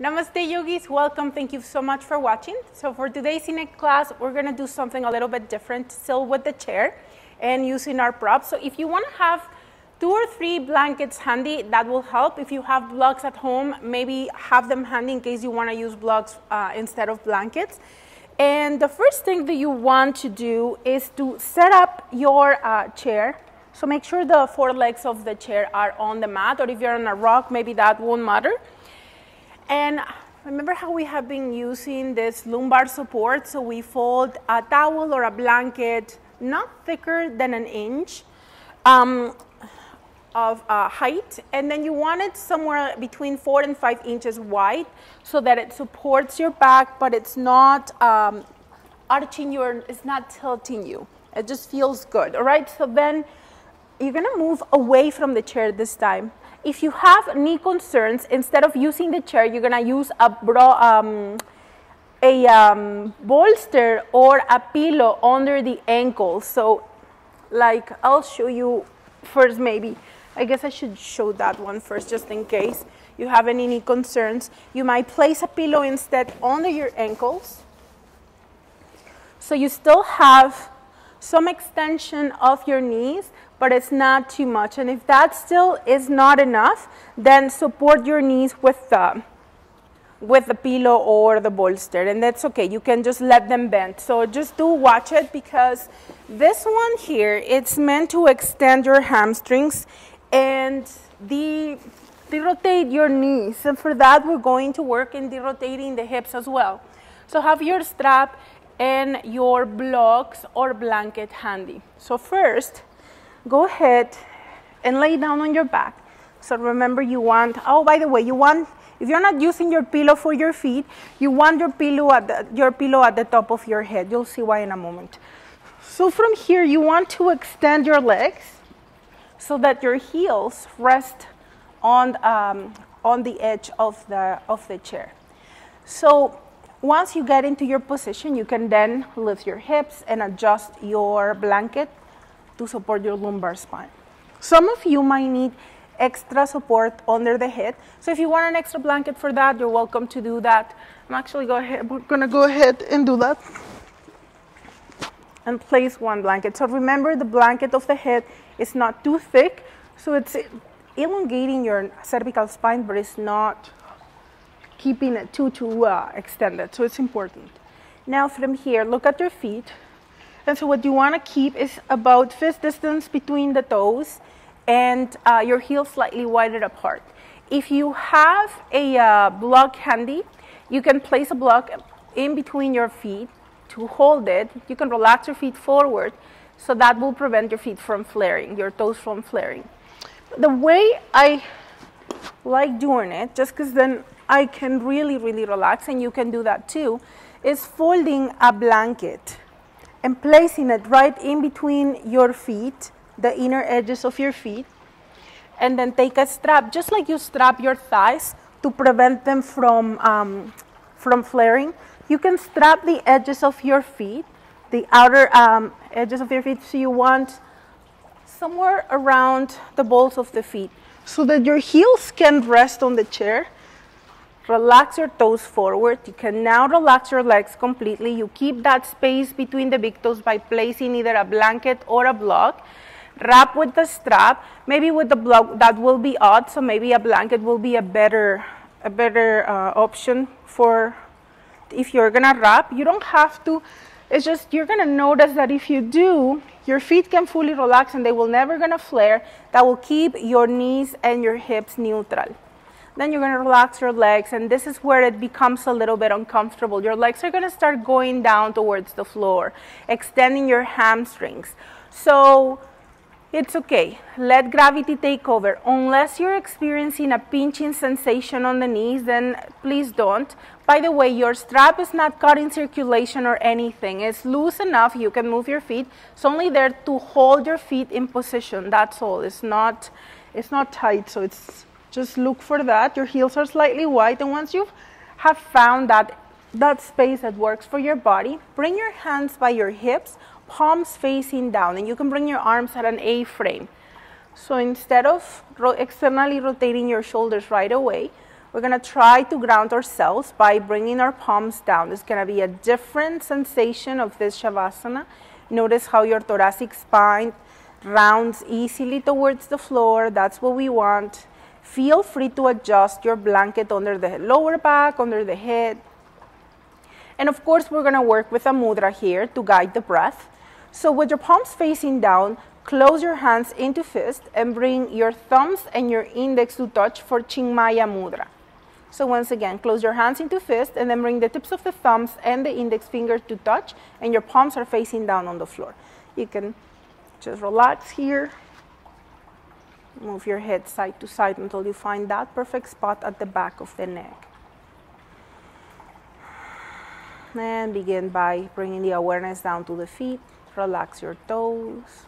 Namaste yogis, welcome. Thank you so much for watching. So for today's SynEq class, we're going to do something a little bit different, still with the chair and using our props. So if you want to have 2 or 3 blankets handy, that will help. If you have blocks at home, maybe have them handy in case you want to use blocks instead of blankets. And the first thing that you want to do is to set up your chair. So make sure the 4 legs of the chair are on the mat, or if you're on a rock, maybe that won't matter. And remember how we have been using this lumbar support, so we fold a towel or a blanket not thicker than an inch of height, and then you want it somewhere between 4 and 5 inches wide so that it supports your back, but it's not arching it's not tilting you. It just feels good, all right? So then you're gonna move away from the chair this time. If you have knee concerns, instead of using the chair, you're gonna use a bolster or a pillow under the ankles. So like, I'll show you first maybe. I guess I should show that one first just in case you have any knee concerns. You might place a pillow instead under your ankles. So you still have some extension of your knees, but it's not too much. And if that still is not enough, then support your knees with the pillow or the bolster, and that's okay. You can just let them bend. So just do watch it, because this one here, it's meant to extend your hamstrings and rotate your knees. And for that, we're going to work in rotating the hips as well. So have your strap and your blocks or blanket handy. So first, go ahead and lay down on your back. So remember, you want, oh, by the way, you want, if you're not using your pillow for your feet, you want your pillow at the top of your head. You'll see why in a moment. So from here, you want to extend your legs so that your heels rest on the edge of the chair. So once you get into your position, you can then lift your hips and adjust your blanket to support your lumbar spine. Some of you might need extra support under the head. So if you want an extra blanket for that, you're welcome to do that. We're gonna go ahead and do that. And place 1 blanket. So remember, the blanket of the head is not too thick, so it's elongating your cervical spine, but it's not keeping it too extended, so it's important. Now from here, look at your feet. And so what you want to keep is about fist distance between the toes and your heels slightly wider apart. If you have a block handy, you can place a block in between your feet to hold it. You can relax your feet forward, so that will prevent your feet from flaring, your toes from flaring. The way I like doing it, just because then I can really relax, and you can do that too, is folding a blanket and placing it right in between your feet, the inner edges of your feet, and then take a strap, just like you strap your thighs to prevent them from flaring. You can strap the edges of your feet, the outer edges of your feet, so you want somewhere around the balls of the feet, so that your heels can rest on the chair. Relax your toes forward. You can now relax your legs completely. You keep that space between the big toes by placing either a blanket or a block. Wrap with the strap. Maybe with the block that will be odd, so maybe a blanket will be a better option for if you're gonna wrap. You don't have to. It's just you're gonna notice that if you do, your feet can fully relax and they will never gonna flare. That will keep your knees and your hips neutral. Then you're going to relax your legs, and this is where it becomes a little bit uncomfortable. Your legs are going to start going down towards the floor, extending your hamstrings. So it's okay. Let gravity take over. Unless you're experiencing a pinching sensation on the knees, then please don't. By the way, your strap is not cutting circulation or anything. It's loose enough. You can move your feet. It's only there to hold your feet in position. That's all. It's not tight, so it's just look for that. Your heels are slightly wide, and once you have found that space that works for your body, bring your hands by your hips, palms facing down, and you can bring your arms at an A-frame. So instead of externally rotating your shoulders right away, We're going to try to ground ourselves by bringing our palms down. There's going to be a different sensation of this Shavasana. Notice how your thoracic spine rounds easily towards the floor. That's what we want. Feel free to adjust your blanket under the lower back, under the head. And of course, we're going to work with a mudra here to guide the breath. So with your palms facing down, close your hands into fist and bring your thumbs and your index to touch for Chinmaya Mudra. So once again, close your hands into fist and then bring the tips of the thumbs and the index finger to touch, and your palms are facing down on the floor. You can just relax here. Move your head side to side until you find that perfect spot at the back of the neck. And begin by bringing the awareness down to the feet. Relax your toes.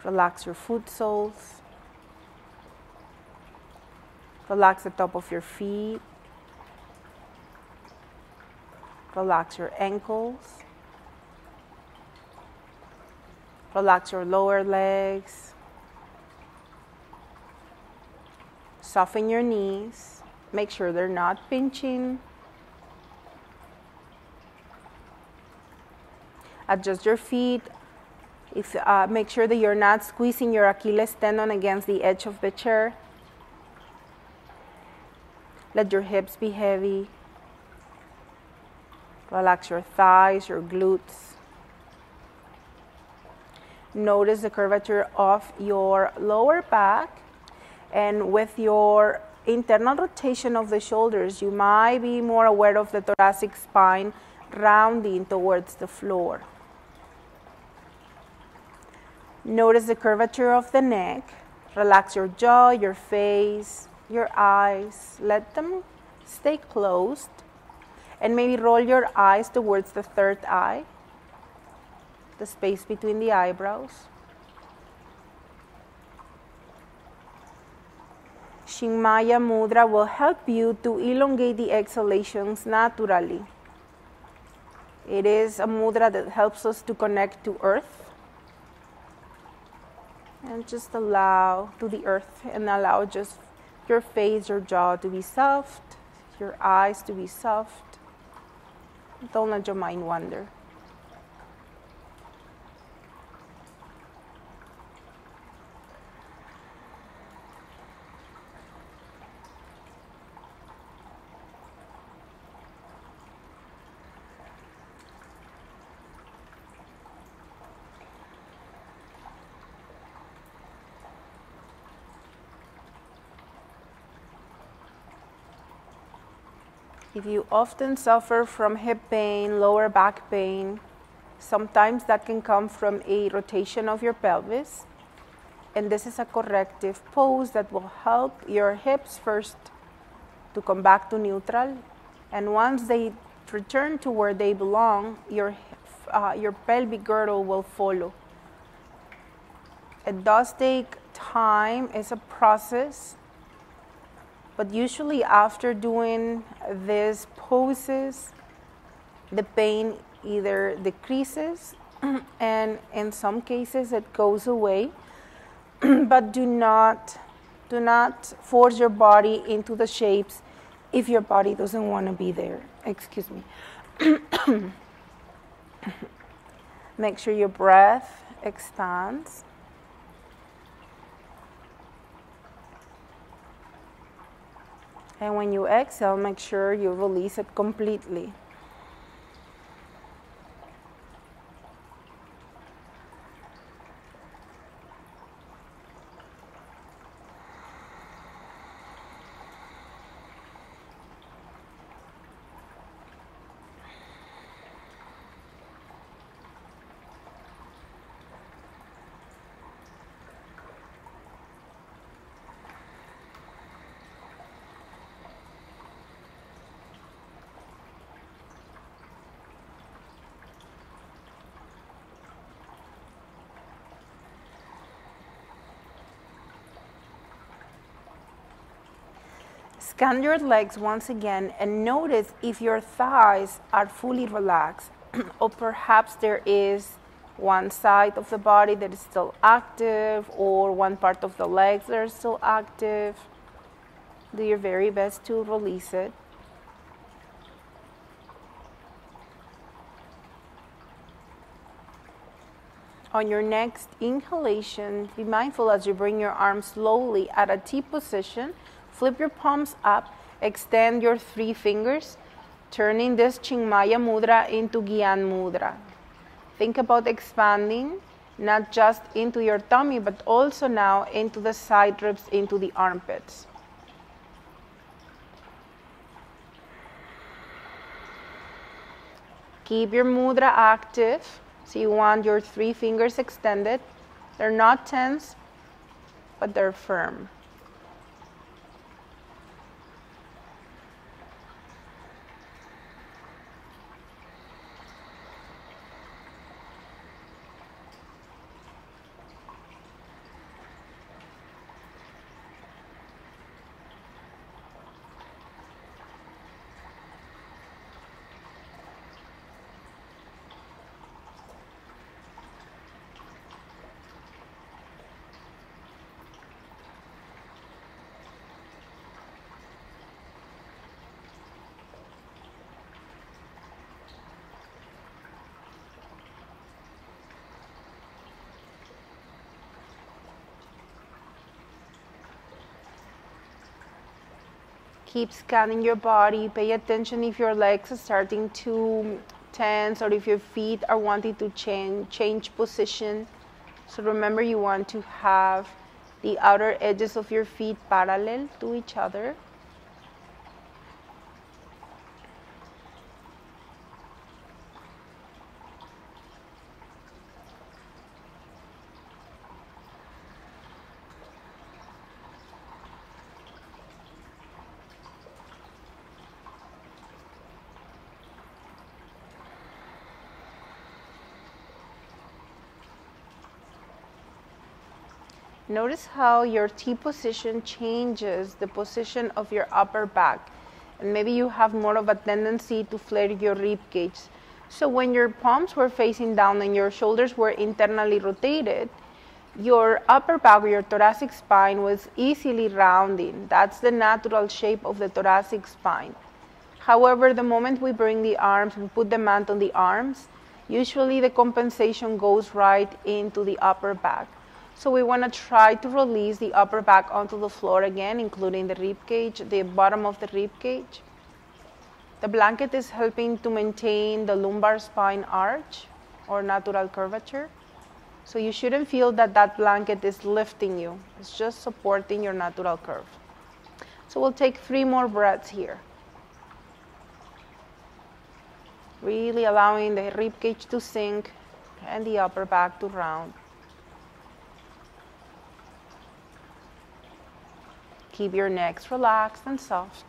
Relax your foot soles. Relax the top of your feet. Relax your ankles. Relax your lower legs. Soften your knees. Make sure they're not pinching. Adjust your feet. Make sure that you're not squeezing your Achilles tendon against the edge of the chair. Let your hips be heavy. Relax your thighs, your glutes. Notice the curvature of your lower back, and with your internal rotation of the shoulders, you might be more aware of the thoracic spine rounding towards the floor. Notice the curvature of the neck. Relax your jaw, your face, your eyes. Let them stay closed. And maybe roll your eyes towards the third eye, the space between the eyebrows. Chinmaya Mudra will help you to elongate the exhalations naturally. It is a mudra that helps us to connect to earth. And just allow to the earth, and allow just your face, your jaw to be soft, your eyes to be soft. Don't let your mind wander. If you often suffer from hip pain, lower back pain, sometimes that can come from a rotation of your pelvis. And this is a corrective pose that will help your hips first to come back to neutral. And once they return to where they belong, your pelvic girdle will follow. It does take time, it's a process. But usually after doing these poses, the pain either decreases and in some cases it goes away. But do not force your body into the shapes if your body doesn't want to be there. Excuse me. Make sure your breath expands. And when you exhale, make sure you release it completely. Scan your legs once again and notice if your thighs are fully relaxed or perhaps there is one side of the body that is still active or one part of the legs that are still active. Do your very best to release it. On your next inhalation, be mindful as you bring your arms slowly at a T position. Flip your palms up, extend your 3 fingers, turning this Chinmaya Mudra into Gyan Mudra. Think about expanding, not just into your tummy, but also now into the side ribs, into the armpits. Keep your mudra active. So you want your 3 fingers extended. They're not tense, but they're firm. Keep scanning your body. Pay attention if your legs are starting to tense or if your feet are wanting to change position. So remember, you want to have the outer edges of your feet parallel to each other. Notice how your T position changes the position of your upper back. And maybe you have more of a tendency to flare your rib cage. So when your palms were facing down and your shoulders were internally rotated, your upper back or your thoracic spine was easily rounding. That's the natural shape of the thoracic spine. However, the moment we bring the arms, we put the mat on the arms, usually the compensation goes right into the upper back. So we want to try to release the upper back onto the floor again, including the rib cage, the bottom of the rib cage. The blanket is helping to maintain the lumbar spine arch or natural curvature. So you shouldn't feel that that blanket is lifting you. It's just supporting your natural curve. So we'll take 3 more breaths here. Really allowing the rib cage to sink and the upper back to round. Keep your necks relaxed and soft.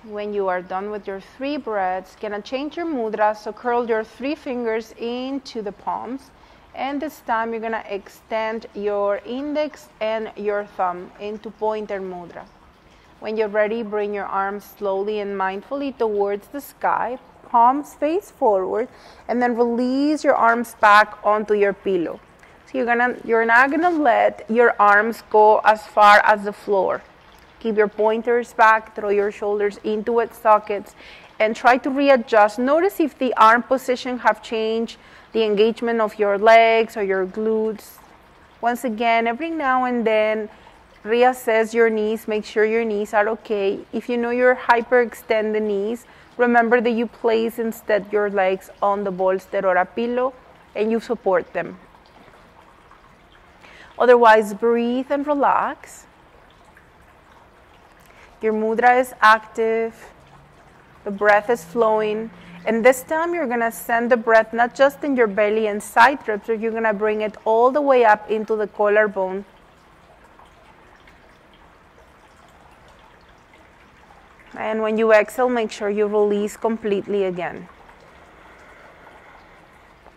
When you are done with your 3 breaths, gonna change your mudra, so curl your 3 fingers into the palms, and this time you're gonna extend your index and your thumb into pointer mudra. When you're ready, bring your arms slowly and mindfully towards the sky, palms face forward, and then release your arms back onto your pillow. So you're not gonna let your arms go as far as the floor. Keep your pointers back, throw your shoulders into its sockets, and try to readjust. Notice if the arm position have changed, the engagement of your legs or your glutes. Once again, every now and then, reassess your knees, make sure your knees are okay. If you know you're hyperextend the knees, remember that you place instead your legs on the bolster or a pillow and you support them. Otherwise, breathe and relax. Your mudra is active, the breath is flowing, and this time you're gonna send the breath not just in your belly and side ribs, but you're gonna bring it all the way up into the collarbone. And when you exhale, make sure you release completely again.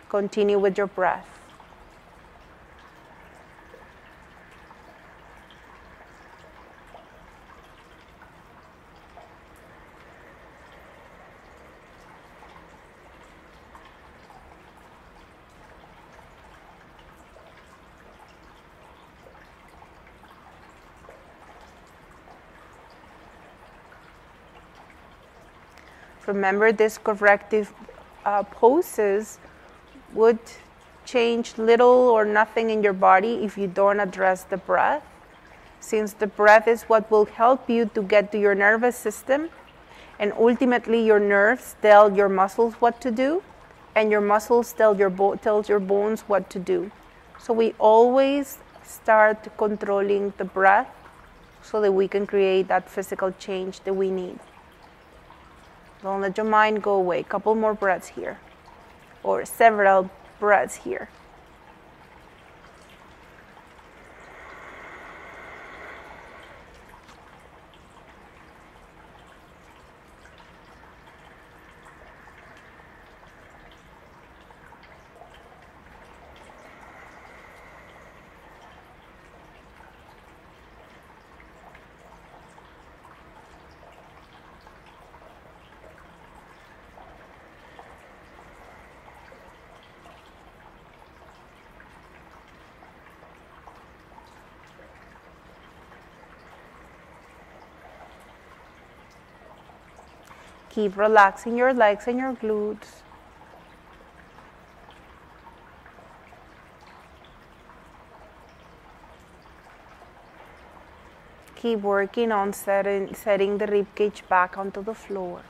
Continue with your breath. Remember, these corrective poses would change little or nothing in your body if you don't address the breath, since the breath is what will help you to get to your nervous system, and ultimately your nerves tell your muscles what to do, and your muscles tells your bones what to do. So we always start controlling the breath so that we can create that physical change that we need. Don't let your mind go away. Couple more breaths here, or several breaths here. Keep relaxing your legs and your glutes. Keep working on setting the rib cage back onto the floor.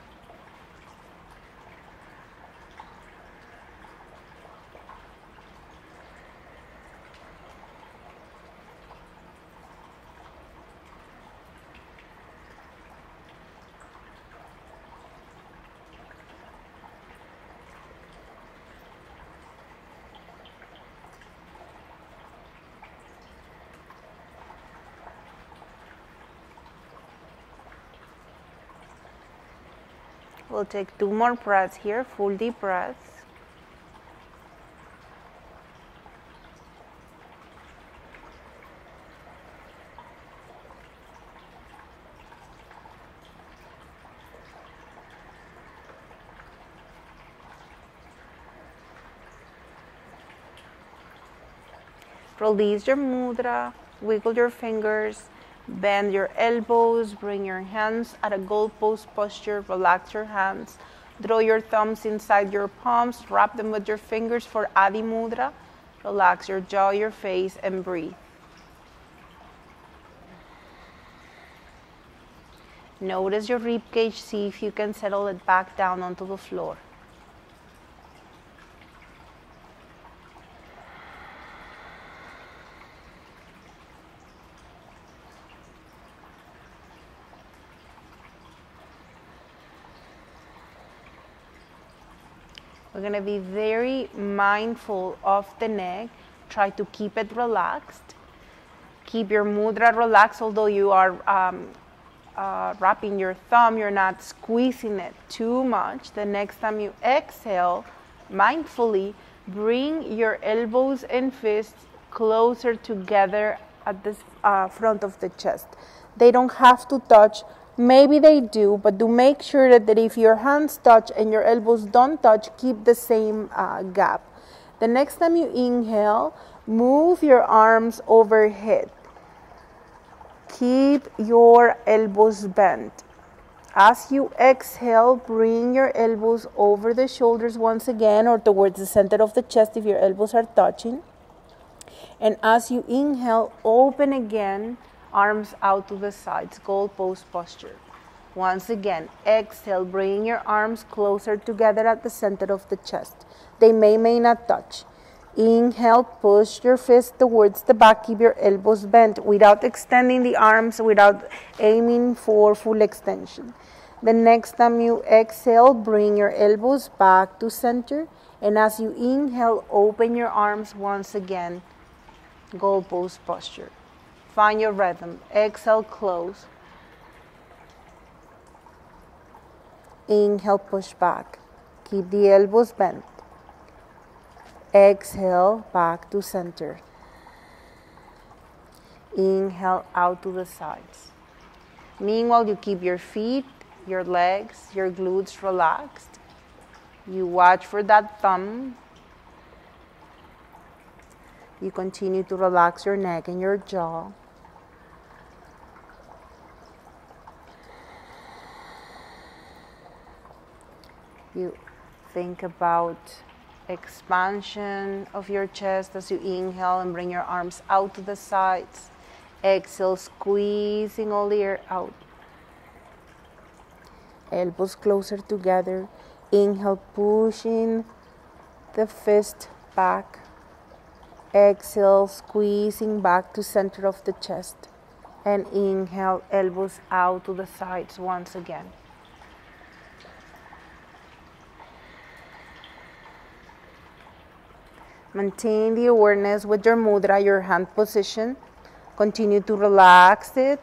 We'll take 2 more breaths here, full deep breaths. Release your mudra, wiggle your fingers, bend your elbows, bring your hands at a goalpost posture, relax your hands, draw your thumbs inside your palms, wrap them with your fingers for Adi Mudra, relax your jaw, your face, and breathe. Notice your rib cage, see if you can settle it back down onto the floor. We're going to be very mindful of the neck. Try to keep it relaxed. Keep your mudra relaxed, although you are wrapping your thumb, you're not squeezing it too much. The next time you exhale, mindfully bring your elbows and fists closer together at the front of the chest. They don't have to touch. Maybe they do, but do make sure that if your hands touch and your elbows don't touch, keep the same gap. The next time you inhale, move your arms overhead. Keep your elbows bent. As you exhale, bring your elbows over the shoulders once again, or towards the center of the chest if your elbows are touching. And as you inhale, open again, arms out to the sides, goalpost posture. Once again, exhale, bring your arms closer together at the center of the chest. They may not touch. Inhale, push your fist towards the back, keep your elbows bent without extending the arms, without aiming for full extension. The next time you exhale, bring your elbows back to center, and as you inhale, open your arms once again, goalpost posture. Find your rhythm. Exhale, close. Inhale, push back. Keep the elbows bent. Exhale, back to center. Inhale, out to the sides. Meanwhile, you keep your feet, your legs, your glutes relaxed. You watch for that thumb. You continue to relax your neck and your jaw. You think about expansion of your chest as you inhale and bring your arms out to the sides. Exhale, squeezing all the air out. Elbows closer together. Inhale, pushing the fist back. Exhale, squeezing back to center of the chest. And inhale, elbows out to the sides once again. Maintain the awareness with your mudra, your hand position. Continue to relax it.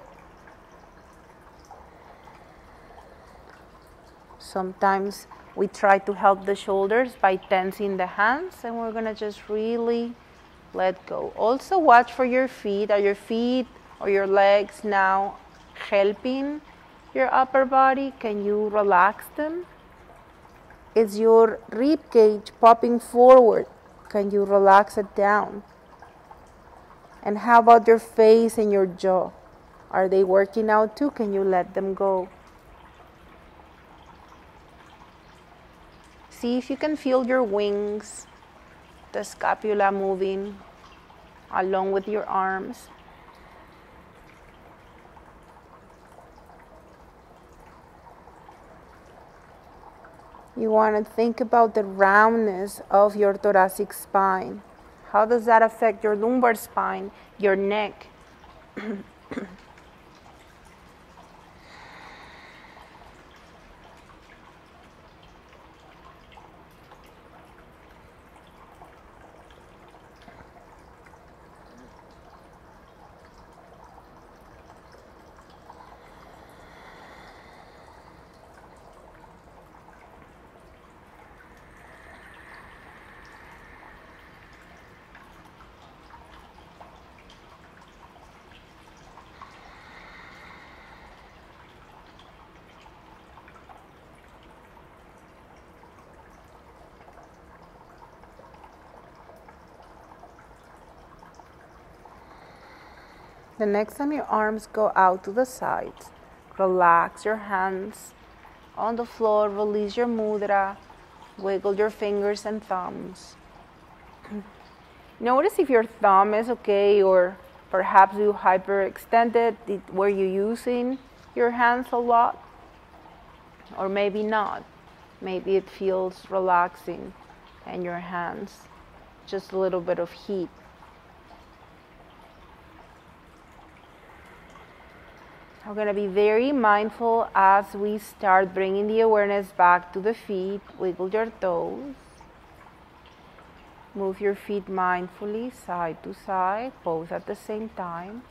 Sometimes we try to help the shoulders by tensing the hands, and we're going to just really let go. Also watch for your feet. Are your feet or your legs now helping your upper body? Can you relax them? Is your rib cage popping forward? Can you relax it down? And how about your face and your jaw? Are they working out too? Can you let them go? See if you can feel your wings, the scapula moving along with your arms. You want to think about the roundness of your thoracic spine. How does that affect your lumbar spine, your neck? The next time your arms go out to the sides, relax your hands on the floor, release your mudra, wiggle your fingers and thumbs. Notice if your thumb is okay, or perhaps you hyperextended. Were you using your hands a lot? Or maybe not. Maybe it feels relaxing in your hands, just a little bit of heat. We're going to be very mindful as we start bringing the awareness back to the feet. Wiggle your toes. Move your feet mindfully side to side, both at the same time.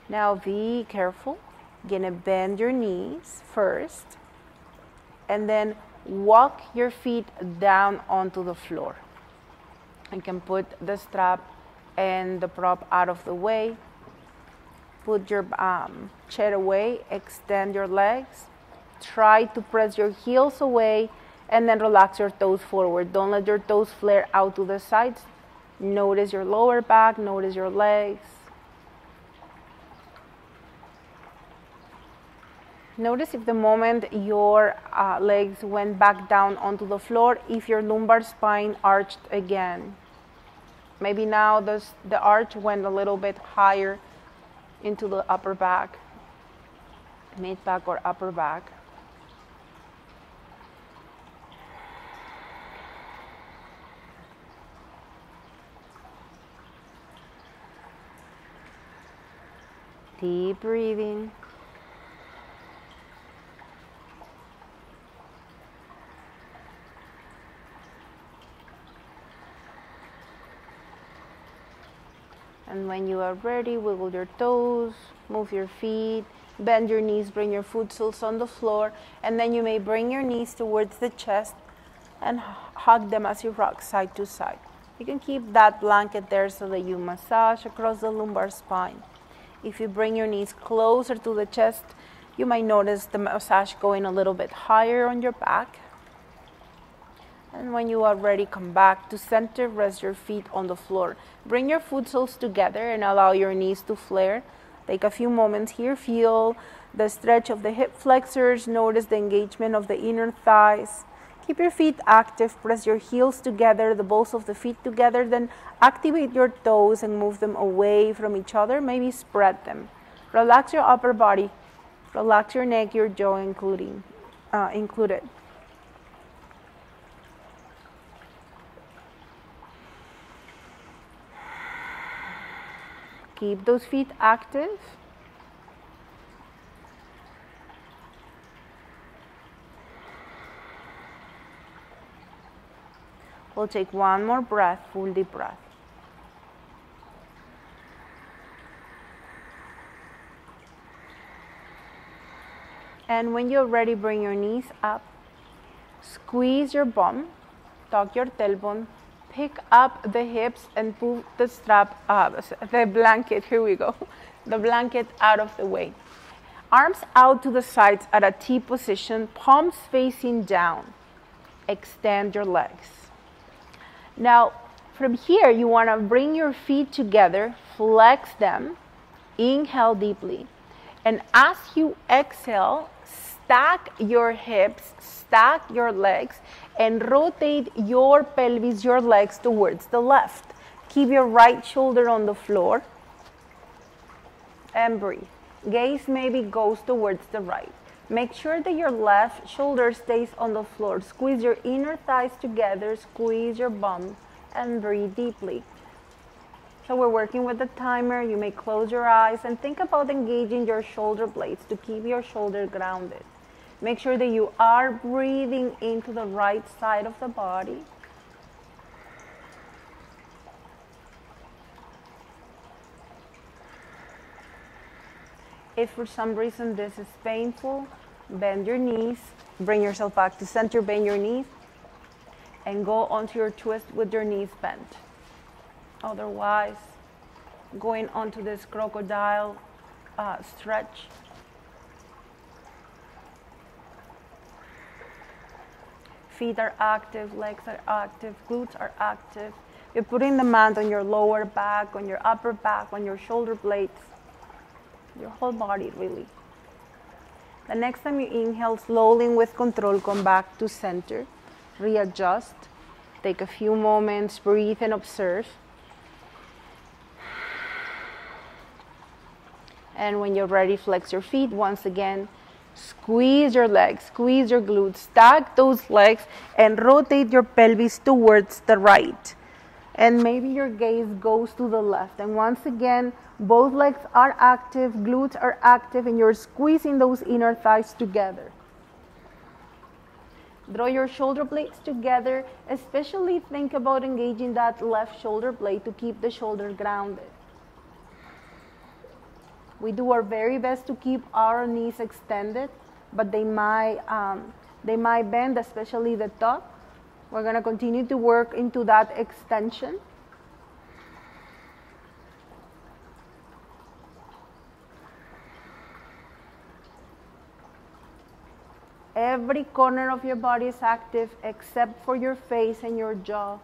Now be careful. You're going to bend your knees first, and then walk your feet down onto the floor. You can put the strap and the prop out of the way. Put your chair away, extend your legs. Try to press your heels away and then relax your toes forward. Don't let your toes flare out to the sides. Notice your lower back, notice your legs. Notice if the moment your legs went back down onto the floor, if your lumbar spine arched again. Maybe now the arch went a little bit higher into the upper back, mid back or upper back. Deep breathing. And when you are ready, wiggle your toes, move your feet, bend your knees, bring your foot soles on the floor, and then you may bring your knees towards the chest and hug them as you rock side to side. You can keep that blanket there so that you massage across the lumbar spine. If you bring your knees closer to the chest, you might notice the massage going a little bit higher on your back. And when you are ready, come back to center, rest your feet on the floor. Bring your foot soles together and allow your knees to flare. Take a few moments here. Feel the stretch of the hip flexors. Notice the engagement of the inner thighs. Keep your feet active, press your heels together, the balls of the feet together, then activate your toes and move them away from each other, maybe spread them. Relax your upper body, relax your neck, your jaw included. Keep those feet active. We'll take one more breath, full deep breath. And when you're ready, bring your knees up. Squeeze your bum, tuck your tailbone, pick up the hips and pull the strap up, the blanket, here we go, the blanket out of the way. Arms out to the sides at a T position, palms facing down. Extend your legs. Now, from here, you want to bring your feet together, flex them, inhale deeply. And as you exhale, stack your hips, stack your legs, and rotate your pelvis, your legs towards the left. Keep your right shoulder on the floor and breathe. Gaze maybe goes towards the right. Make sure that your left shoulder stays on the floor. Squeeze your inner thighs together, squeeze your bum, and breathe deeply. So we're working with the timer. You may close your eyes and think about engaging your shoulder blades to keep your shoulder grounded. Make sure that you are breathing into the right side of the body. If for some reason this is painful, bend your knees, bring yourself back to center, bend your knees, and go onto your twist with your knees bent. Otherwise, going onto this crocodile stretch. Feet are active, legs are active, glutes are active. You're putting demand on your lower back, on your upper back, on your shoulder blades, your whole body really. The next time you inhale, slowly and with control, come back to center, readjust, take a few moments, breathe and observe. And when you're ready, flex your feet once again. Squeeze your legs, squeeze your glutes, stack those legs, and rotate your pelvis towards the right. And maybe your gaze goes to the left. And once again, both legs are active, glutes are active, and you're squeezing those inner thighs together. Draw your shoulder blades together, especially think about engaging that left shoulder blade to keep the shoulder grounded. We do our very best to keep our knees extended, but they might bend, especially the top. We're going to continue to work into that extension. Every corner of your body is active except for your face and your jaw.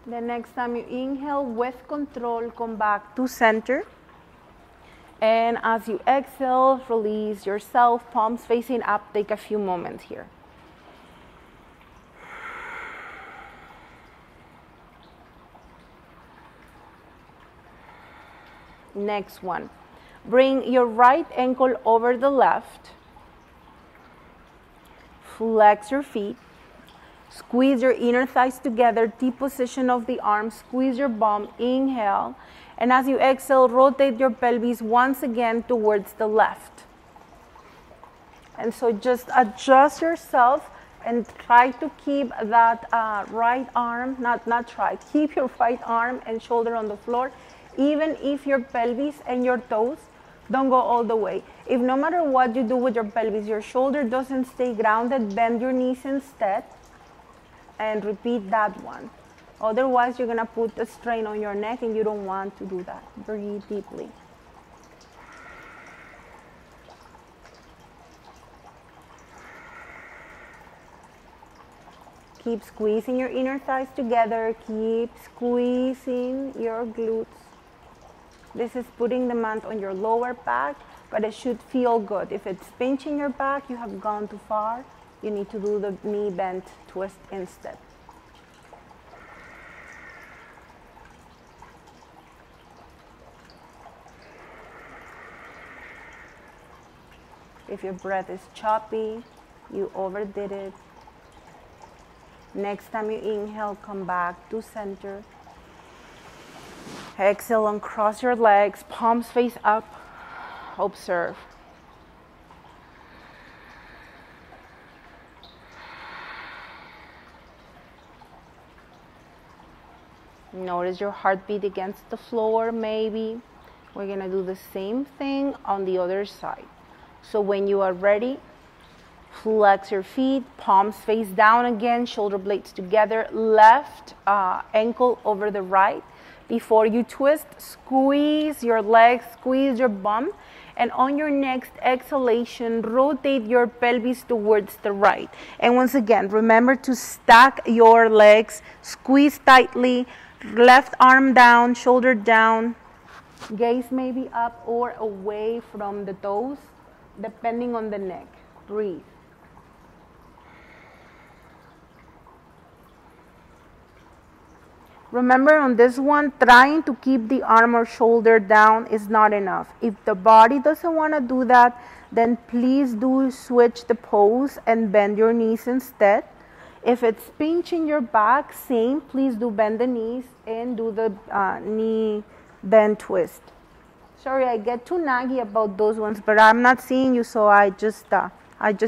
The next time you inhale with control, come back to center. And as you exhale, release yourself, palms facing up. Take a few moments here. Next one. Bring your right ankle over the left. Flex your feet. Squeeze your inner thighs together, T position of the arms, squeeze your bum, inhale. And as you exhale, rotate your pelvis once again towards the left. And so just adjust yourself and try to keep that right arm, keep your right arm and shoulder on the floor, even if your pelvis and your toes don't go all the way. If no matter what you do with your pelvis, your shoulder doesn't stay grounded, bend your knees instead. And repeat that one. Otherwise, you're going to put a strain on your neck and you don't want to do that. Breathe deeply. Keep squeezing your inner thighs together. Keep squeezing your glutes. This is putting demand on your lower back, but it should feel good. If it's pinching your back, you have gone too far. You need to do the knee bend twist instead. If your breath is choppy, you overdid it. Next time you inhale, come back to center. Exhale and cross your legs, palms face up. Observe. Notice your heartbeat against the floor, maybe. We're gonna do the same thing on the other side. So when you are ready, flex your feet, palms face down again, shoulder blades together, left ankle over the right. Before you twist, squeeze your legs, squeeze your bum, and on your next exhalation, rotate your pelvis towards the right. And once again, remember to stack your legs, squeeze tightly, left arm down, shoulder down, gaze maybe up or away from the toes, depending on the neck. Breathe. Remember on this one, trying to keep the arm or shoulder down is not enough. If the body doesn't want to do that, then please do switch the pose and bend your knees instead. If it's pinching your back, same, please do bend the knees and do the knee bend twist. Sorry, I get too naggy about those ones, but I'm not seeing you, so I just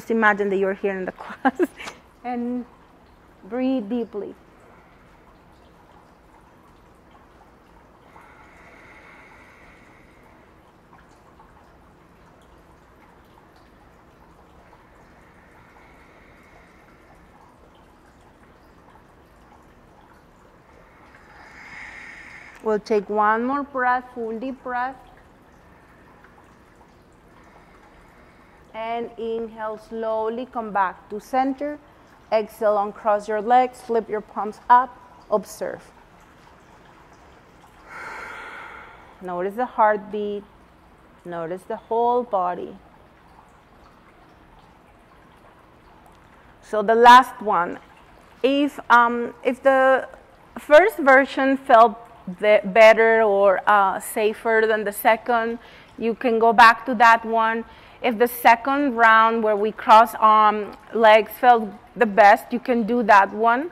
imagine that you're here in the class. And breathe deeply. We'll take one more breath, full deep breath. And inhale, slowly come back to center. Exhale, uncross your legs, flip your palms up, observe. Notice the heartbeat, notice the whole body. So the last one, if the first version felt better or safer than the second, you can go back to that one. If the second round where we cross legs felt the best, you can do that one.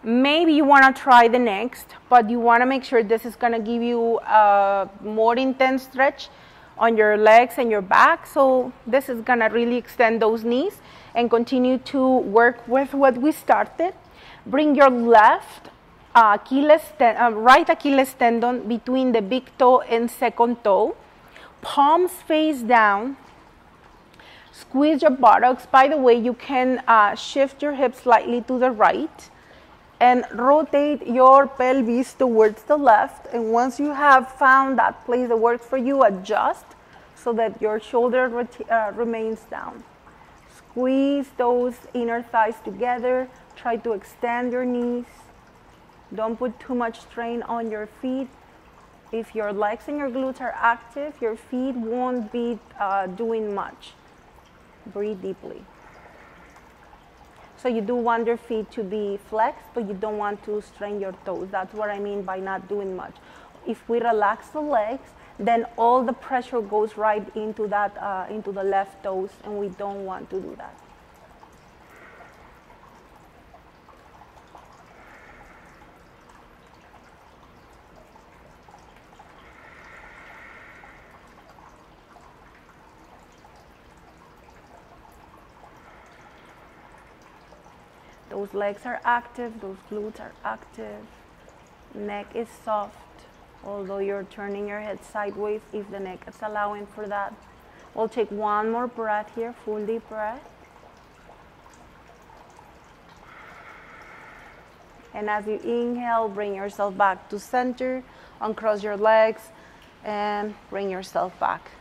Maybe you want to try the next, but you want to make sure this is going to give you a more intense stretch on your legs and your back. So this is going to really extend those knees and continue to work with what we started. Bring your left right Achilles tendon between the big toe and second toe. Palms face down. Squeeze your buttocks. By the way, you can shift your hips slightly to the right and rotate your pelvis towards the left. And once you have found that place that works for you, adjust so that your shoulder remains down. Squeeze those inner thighs together. Try to extend your knees. Don't put too much strain on your feet. If your legs and your glutes are active, your feet won't be doing much. Breathe deeply. So you do want your feet to be flexed, but you don't want to strain your toes. That's what I mean by not doing much. If we relax the legs, then all the pressure goes right into into the left toes, and we don't want to do that. Those legs are active, those glutes are active. Neck is soft, although you're turning your head sideways if the neck is allowing for that. We'll take one more breath here, full deep breath. And as you inhale, bring yourself back to center, uncross your legs, and bring yourself back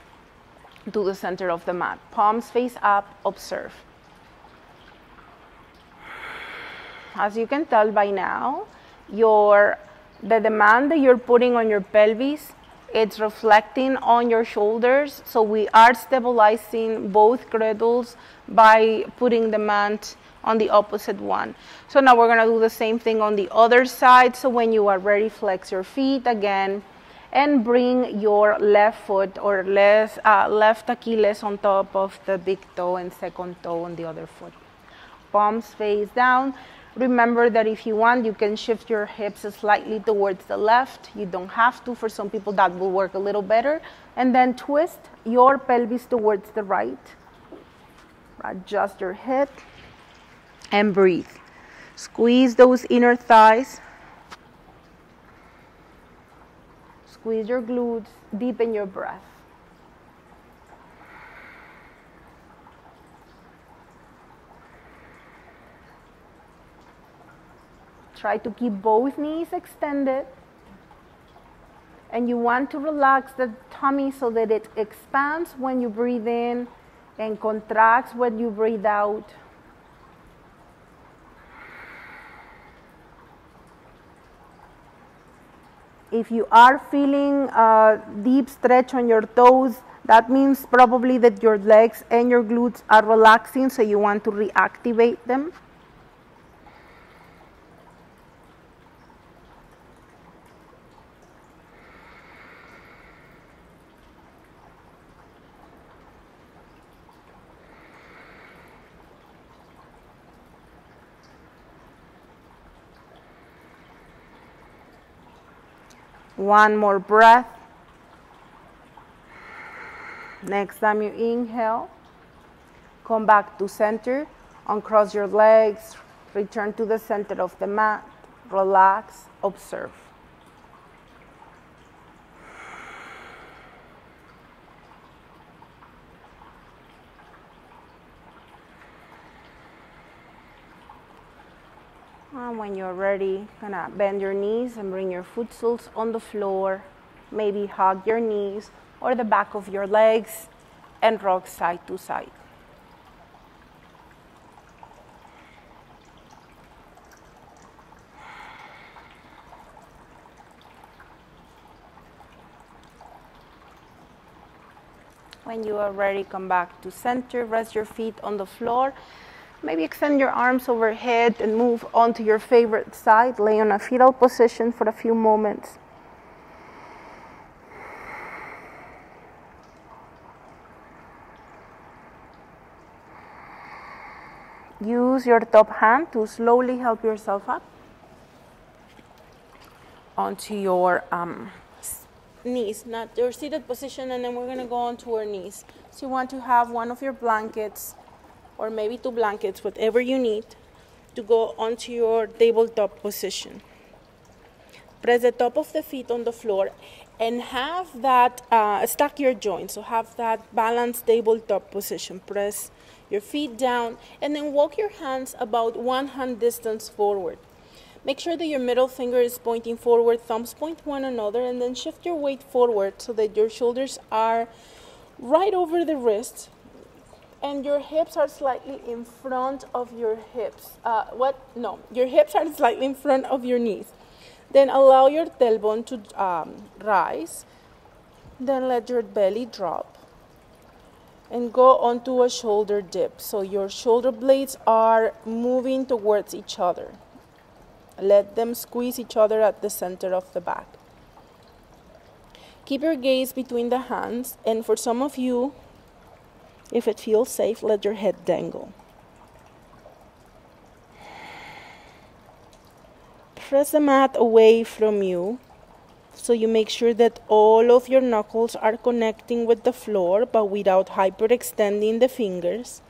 to the center of the mat. Palms face up, observe. As you can tell by now, the demand that you're putting on your pelvis, it's reflecting on your shoulders. So we are stabilizing both cradles by putting demand on the opposite one. So now we're going to do the same thing on the other side. So when you are ready, flex your feet again and bring your left foot or left Achilles on top of the big toe and second toe on the other foot. Palms face down. Remember that if you want, you can shift your hips slightly towards the left. You don't have to. For some people, that will work a little better. And then twist your pelvis towards the right. Adjust your hip and breathe. Squeeze those inner thighs. Squeeze your glutes. Deepen your breath. Try to keep both knees extended. And you want to relax the tummy so that it expands when you breathe in and contracts when you breathe out. If you are feeling a deep stretch on your toes, that means probably that your legs and your glutes are relaxing, so you want to reactivate them. One more breath. Next time you inhale, come back to center, uncross your legs, return to the center of the mat, relax, observe. And when you're ready, gonna bend your knees and bring your foot soles on the floor. Maybe hug your knees or the back of your legs and rock side to side. When you are ready, come back to center, rest your feet on the floor. Maybe extend your arms overhead and move onto your favorite side. Lay on a fetal position for a few moments. Use your top hand to slowly help yourself up onto your knees, not your seated position, and then we're going to go onto our knees. So you want to have one of your blankets or maybe two blankets, whatever you need, to go onto your tabletop position. Press the top of the feet on the floor and have that, stack your joints, so have that balanced tabletop position. Press your feet down and then walk your hands about 1 hand distance forward. Make sure that your middle finger is pointing forward, thumbs point one another, and then shift your weight forward so that your shoulders are right over the wrists. And your hips are slightly in front of your hips. Your hips are slightly in front of your knees. Then allow your tailbone to rise. Then let your belly drop. And go onto a shoulder dip. So your shoulder blades are moving towards each other. Let them squeeze each other at the center of the back. Keep your gaze between the hands. And for some of you, if it feels safe, let your head dangle. Press the mat away from you so you make sure that all of your knuckles are connecting with the floor but without hyperextending the fingers.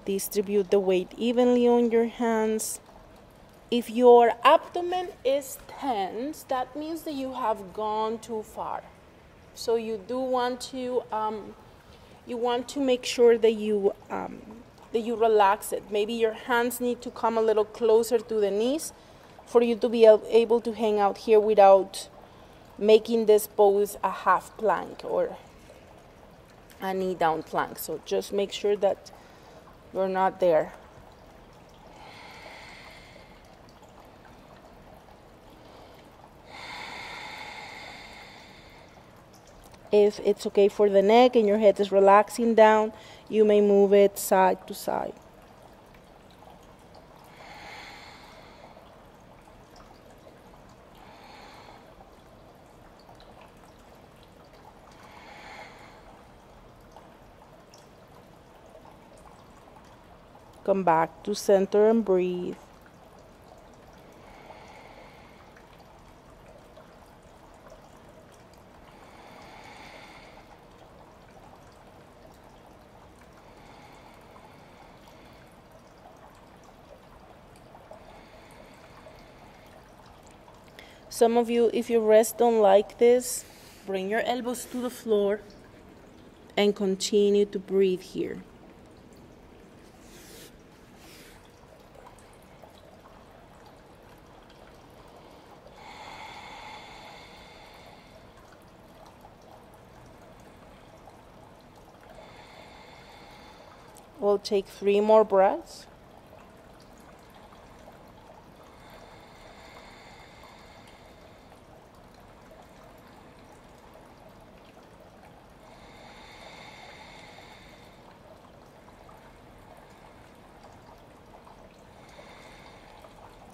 Distribute the weight evenly on your hands. If your abdomen is tense, that means that you have gone too far. So you do want to make sure that you relax it. Maybe your hands need to come a little closer to the knees for you to be able to hang out here without making this pose a half plank or a knee down plank. So just make sure that you're not there. If it's okay for the neck and your head is relaxing down, you may move it side to side. Come back to center and breathe. Some of you, if your rest don't like this, bring your elbows to the floor and continue to breathe here. We'll take 3 more breaths.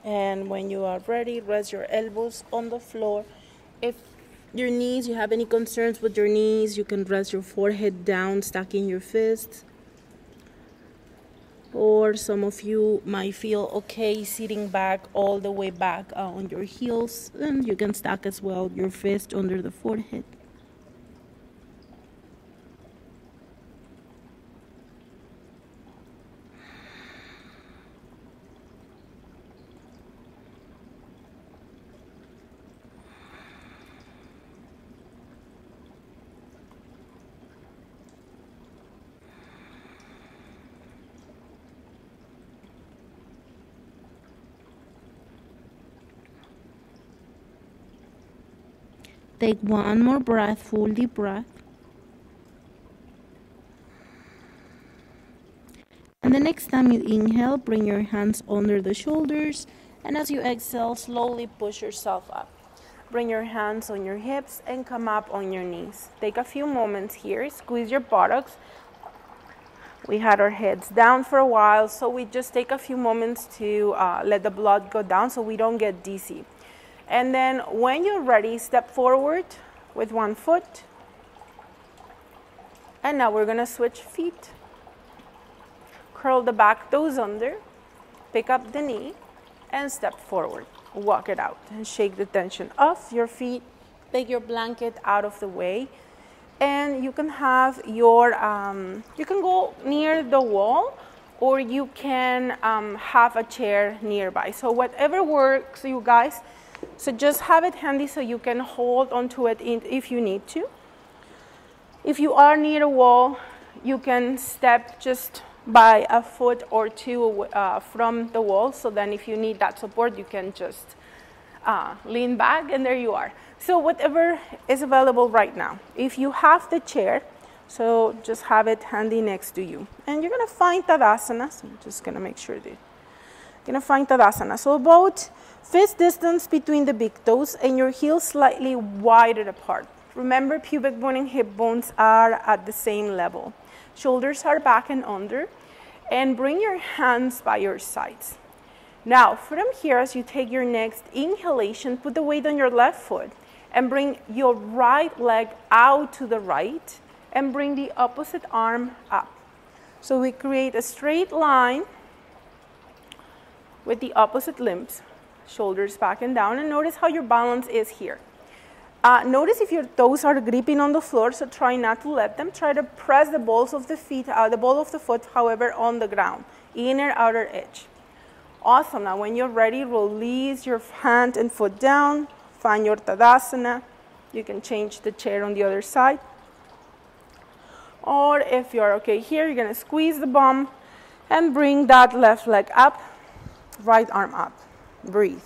And when you are ready, rest your elbows on the floor. If your knees, you have any concerns with your knees, you can rest your forehead down, stacking your fists. Or some of you might feel okay sitting back all the way back on your heels, then you can stack as well your fist under the forehead. Take 1 more breath, full deep breath. And the next time you inhale, bring your hands under the shoulders. And as you exhale, slowly push yourself up. Bring your hands on your hips and come up on your knees. Take a few moments here, squeeze your buttocks. We had our heads down for a while, so we just take a few moments to let the blood go down so we don't get dizzy. And then when you're ready, step forward with 1 foot. And now we're gonna switch feet. Curl the back toes under, pick up the knee, and step forward. Walk it out and shake the tension off your feet. Take your blanket out of the way. And you can have your, you can go near the wall, or you can have a chair nearby. So whatever works, you guys. So just have it handy so you can hold onto it if you need to. If you are near a wall, you can step just by a foot or 2 from the wall. So then if you need that support, you can just lean back and there you are. So whatever is available right now. If you have the chair, so just have it handy next to you. And you're gonna find Tadasana. So I'm just gonna make sure that you're gonna find Tadasana. So about fist distance between the big toes and your heels slightly wider apart. Remember, pubic bone and hip bones are at the same level. Shoulders are back and under, and bring your hands by your sides. Now, from here, as you take your next inhalation, put the weight on your left foot and bring your right leg out to the right and bring the opposite arm up. So we create a straight line with the opposite limbs. Shoulders back and down, and notice how your balance is here. Notice if your toes are gripping on the floor, so try not to let them. Try to press the balls of the feet, the ball of the foot, however, on the ground, inner, outer edge. Awesome. Now, when you're ready, release your hand and foot down. Find your Tadasana. You can change the chair on the other side. Or if you're okay here, you're gonna squeeze the bum and bring that left leg up, right arm up. Breathe.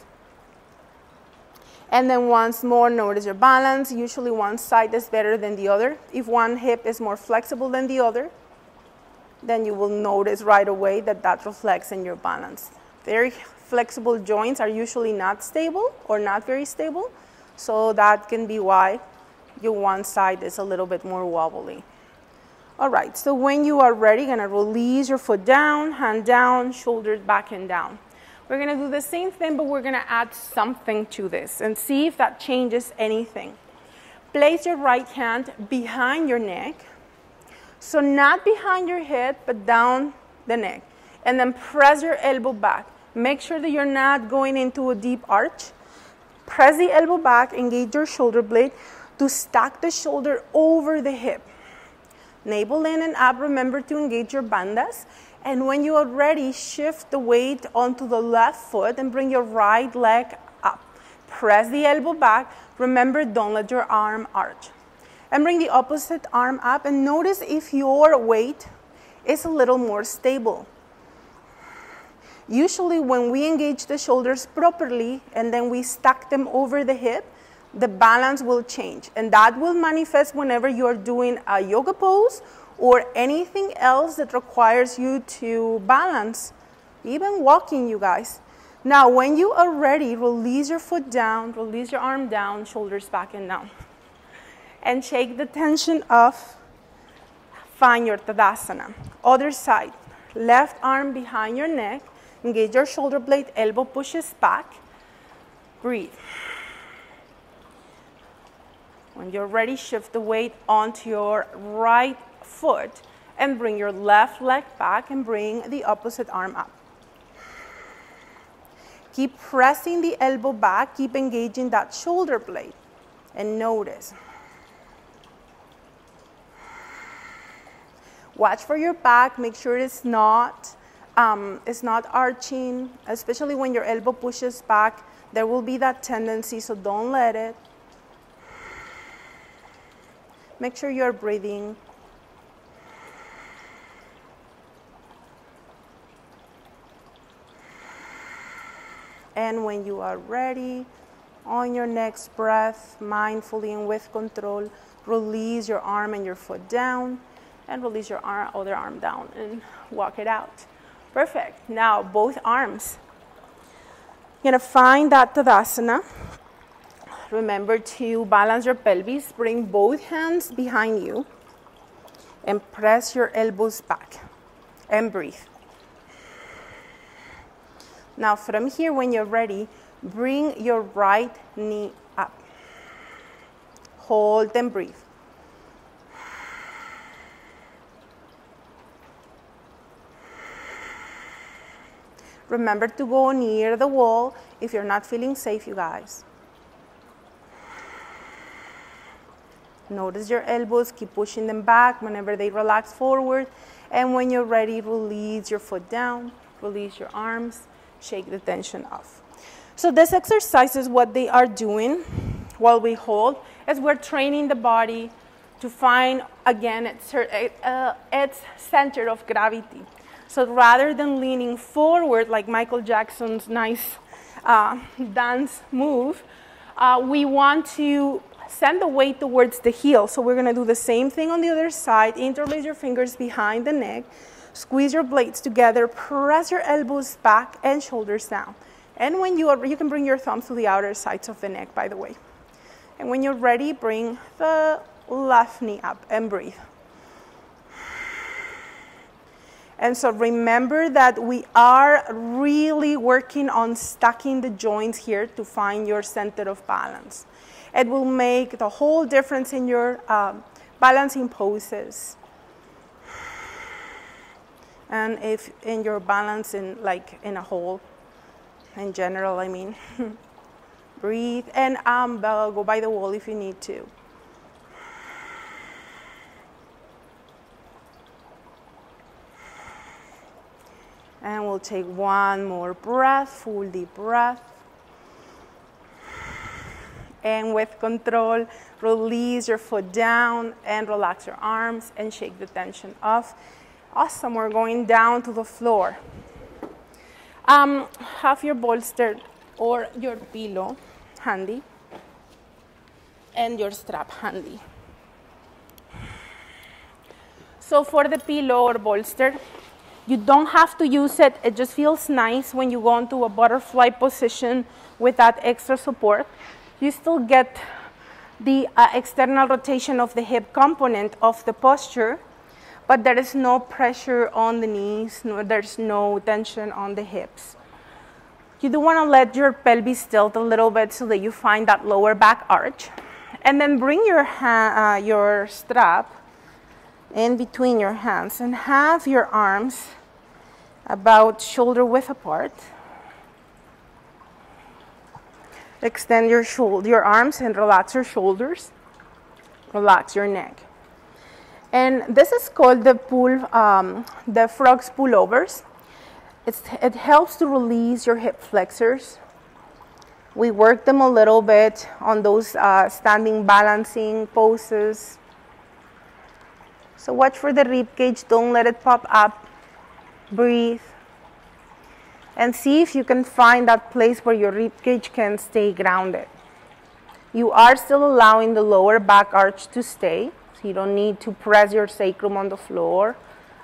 And then once more, notice your balance. Usually one side is better than the other. If one hip is more flexible than the other, then you will notice right away that that reflects in your balance. Very flexible joints are usually not stable or not very stable, so that can be why your one side is a little bit more wobbly. All right, so when you are ready, you're gonna release your foot down, hand down, shoulders back and down. We're gonna do the same thing, but we're gonna add something to this and see if that changes anything. Place your right hand behind your neck. So not behind your head, but down the neck. And then press your elbow back. Make sure that you're not going into a deep arch. Press the elbow back, engage your shoulder blade to stack the shoulder over the hip. Navel in and up, remember to engage your bandas. And when you are ready, shift the weight onto the left foot and bring your right leg up. Press the elbow back. Remember, don't let your arm arch. And bring the opposite arm up and notice if your weight is a little more stable. Usually when we engage the shoulders properly and then we stack them over the hip, the balance will change. And that will manifest whenever you are doing a yoga pose or anything else that requires you to balance, even walking, you guys. Now, when you are ready, release your foot down, release your arm down, shoulders back and down. And shake the tension off. Find your Tadasana. Other side, left arm behind your neck, engage your shoulder blade, elbow pushes back. Breathe. When you're ready, shift the weight onto your right foot and bring your left leg back and bring the opposite arm up. Keep pressing the elbow back, keep engaging that shoulder blade and notice. Watch for your back, make sure it's not arching, especially when your elbow pushes back. There will be that tendency, so don't let it. Make sure you're breathing. And when you are ready, on your next breath, mindfully and with control, release your arm and your foot down. And release your other arm down and walk it out. Perfect. Now, both arms. You're going to find that Tadasana. Remember to balance your pelvis. Bring both hands behind you. And press your elbows back. And breathe. Now, from here, when you're ready, bring your right knee up. Hold and breathe. Remember to go near the wall if you're not feeling safe, you guys. Notice your elbows, keep pushing them back whenever they relax forward. And when you're ready, release your foot down, release your arms, shake the tension off. So this exercise is what they are doing while we hold, as we're training the body to find, again, its center of gravity. So rather than leaning forward like Michael Jackson's nice dance move, we want to send the weight towards the heel. So we're going to do the same thing on the other side. Interlace your fingers behind the neck. Squeeze your blades together. Press your elbows back and shoulders down. And when you can bring your thumbs to the outer sides of the neck, by the way. And when you're ready, bring the left knee up and breathe. And so remember that we are really working on stacking the joints here to find your center of balance. It will make the whole difference in your balancing poses. And if in your balance in a whole, in general, I mean. Breathe and go by the wall if you need to. And we'll take one more breath, full deep breath. And with control, release your foot down and relax your arms and shake the tension off. Awesome, we're going down to the floor. Have your bolster or your pillow handy and your strap handy. So for the pillow or bolster, you don't have to use it. It just feels nice when you go into a butterfly position with that extra support. You still get the external rotation of the hip component of the posture, but there is no pressure on the knees, there's no tension on the hips. You do want to let your pelvis tilt a little bit so that you find that lower back arch. And then bring your strap in between your hands and have your arms about shoulder width apart. Extend your arms and relax your shoulders. Relax your neck. And this is called the frog's pullovers. It helps to release your hip flexors. We work them a little bit on those standing balancing poses. So watch for the rib cage, don't let it pop up. Breathe. And see if you can find that place where your rib cage can stay grounded. You are still allowing the lower back arch to stay, so you don't need to press your sacrum on the floor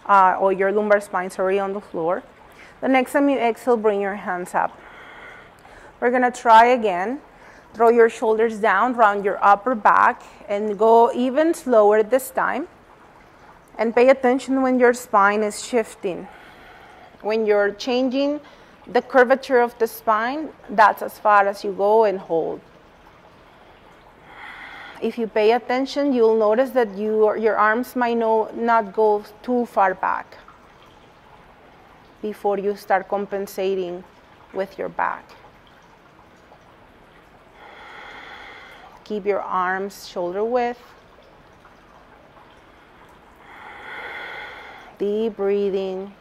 or your lumbar spine, on the floor. The next time you exhale, bring your hands up. We're going to try again. Throw your shoulders down, round your upper back, and go even slower this time. And pay attention when your spine is shifting. When you're changing the curvature of the spine, that's as far as you go, and hold. If you pay attention, you'll notice that your arms might not go too far back before you start compensating with your back. Keep your arms shoulder width. Deep breathing.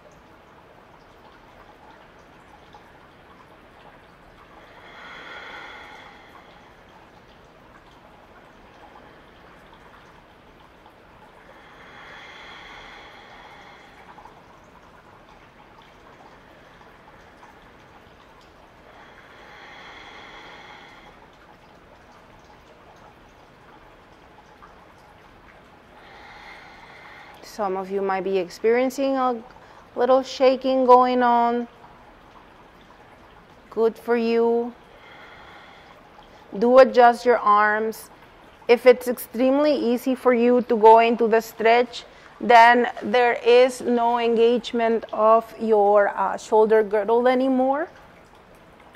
Some of you might be experiencing a little shaking going on. Good for you. Do adjust your arms. If it's extremely easy for you to go into the stretch, then there is no engagement of your shoulder girdle anymore.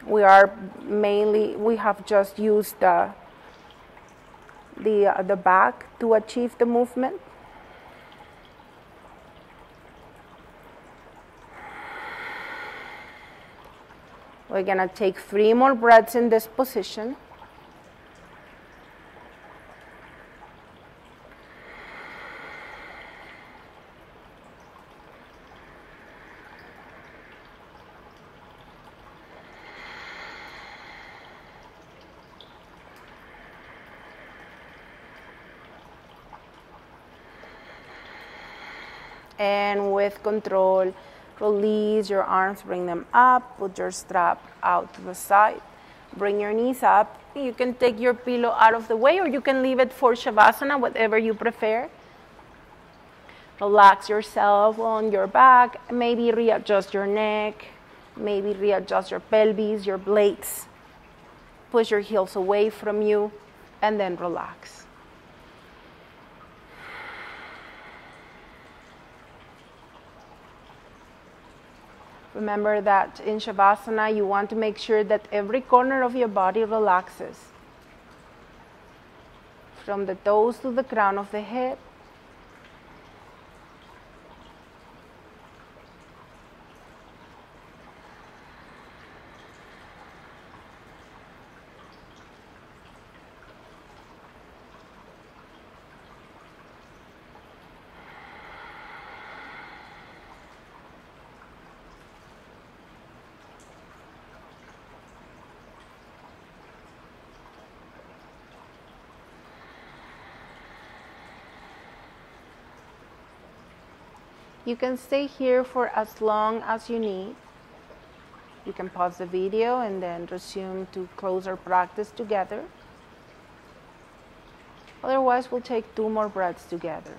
We have just used the back to achieve the movement. We're going to take 3 more breaths in this position. And with control, release your arms, bring them up, put your strap out to the side, bring your knees up. You can take your pillow out of the way, or you can leave it for Shavasana, whatever you prefer. Relax yourself on your back, maybe readjust your neck, maybe readjust your pelvis, your blades. Push your heels away from you, and then relax. Remember that in Shavasana, you want to make sure that every corner of your body relaxes. From the toes to the crown of the head. You can stay here for as long as you need. You can pause the video and then resume to close our practice together. Otherwise, we'll take 2 more breaths together.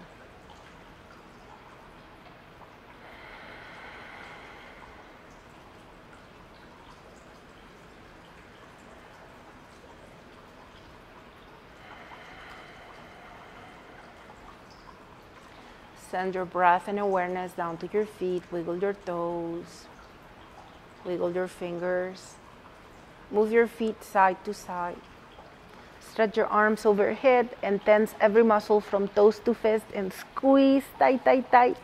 Send your breath and awareness down to your feet. Wiggle your toes. Wiggle your fingers. Move your feet side to side. Stretch your arms overhead and tense every muscle from toes to fist and squeeze tight, tight, tight.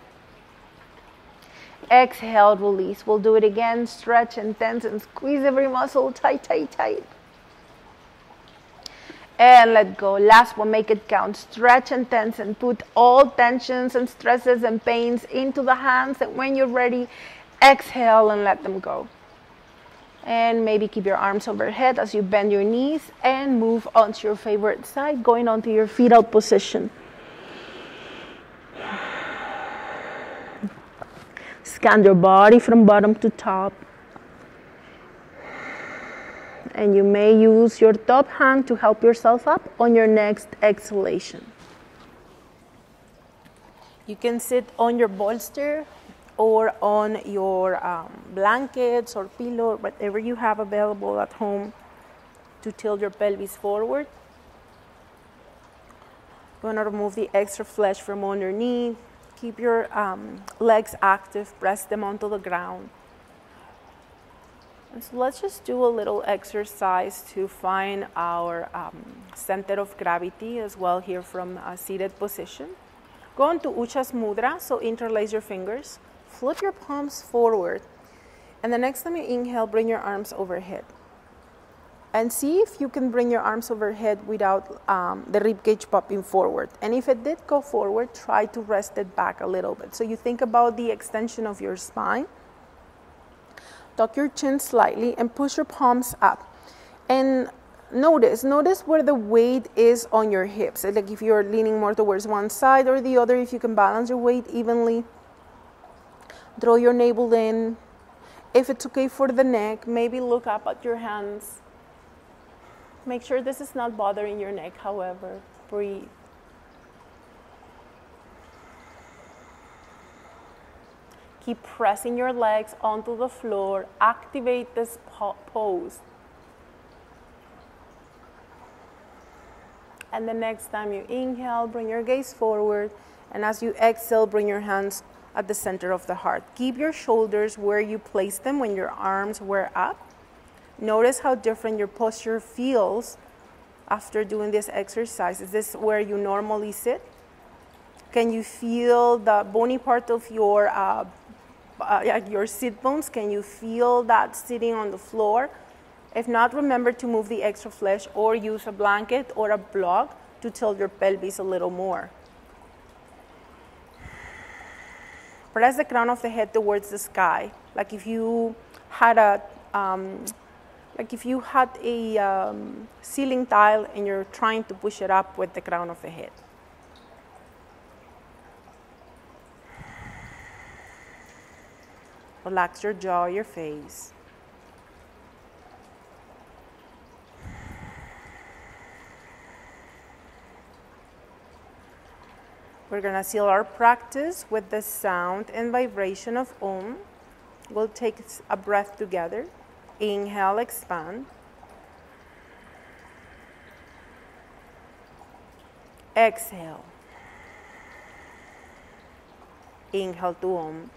Exhale, release. We'll do it again. Stretch and tense and squeeze every muscle tight, tight, tight. And let go. Last one, make it count. Stretch and tense and put all tensions and stresses and pains into the hands. And when you're ready, exhale and let them go. And maybe keep your arms overhead as you bend your knees and move onto your favorite side, going onto your fetal position. Scan your body from bottom to top. And you may use your top hand to help yourself up on your next exhalation. You can sit on your bolster or on your blankets or pillow, whatever you have available at home to tilt your pelvis forward. You're going to remove the extra flesh from underneath. Keep your legs active, press them onto the ground. And so let's just do a little exercise to find our center of gravity as well here from a seated position. Go into Uchas Mudra, so interlace your fingers. Flip your palms forward, and the next time you inhale, bring your arms overhead. And see if you can bring your arms overhead without the ribcage popping forward. And if it did go forward, try to rest it back a little bit. So you think about the extension of your spine. Tuck your chin slightly and push your palms up. And notice where the weight is on your hips. Like if you're leaning more towards one side or the other, if you can balance your weight evenly. Draw your navel in. If it's okay for the neck, maybe look up at your hands. Make sure this is not bothering your neck, however. Breathe. Keep pressing your legs onto the floor. Activate this pose. And the next time you inhale, bring your gaze forward. And as you exhale, bring your hands at the center of the heart. Keep your shoulders where you placed them when your arms were up. Notice how different your posture feels after doing this exercise. Is this where you normally sit? Can you feel the bony part of your sit bones? Can you feel that sitting on the floor? If not, remember to move the extra flesh or use a blanket or a block to tilt your pelvis a little more. Press the crown of the head towards the sky, like if you had a ceiling tile and you're trying to push it up with the crown of the head. Relax your jaw, your face. We're going to seal our practice with the sound and vibration of Om. We'll take a breath together. Inhale, expand. Exhale. Inhale to Om.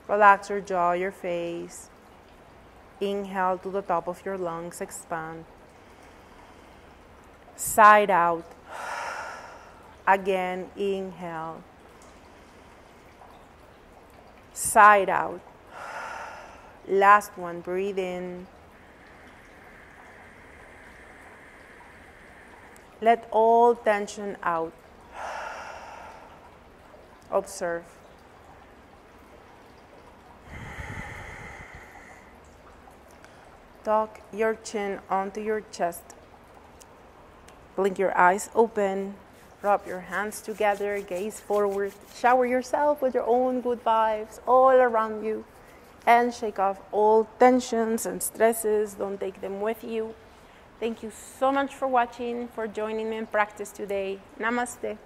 Relax your jaw, your face. Inhale to the top of your lungs, expand. Side out. Again, inhale. Side out. Last one, breathe in. Let all tension out. Observe. Tuck your chin onto your chest. Blink your eyes open. Rub your hands together, gaze forward. Shower yourself with your own good vibes all around you. And shake off all tensions and stresses. Don't take them with you. Thank you so much for watching, for joining me in practice today. Namaste.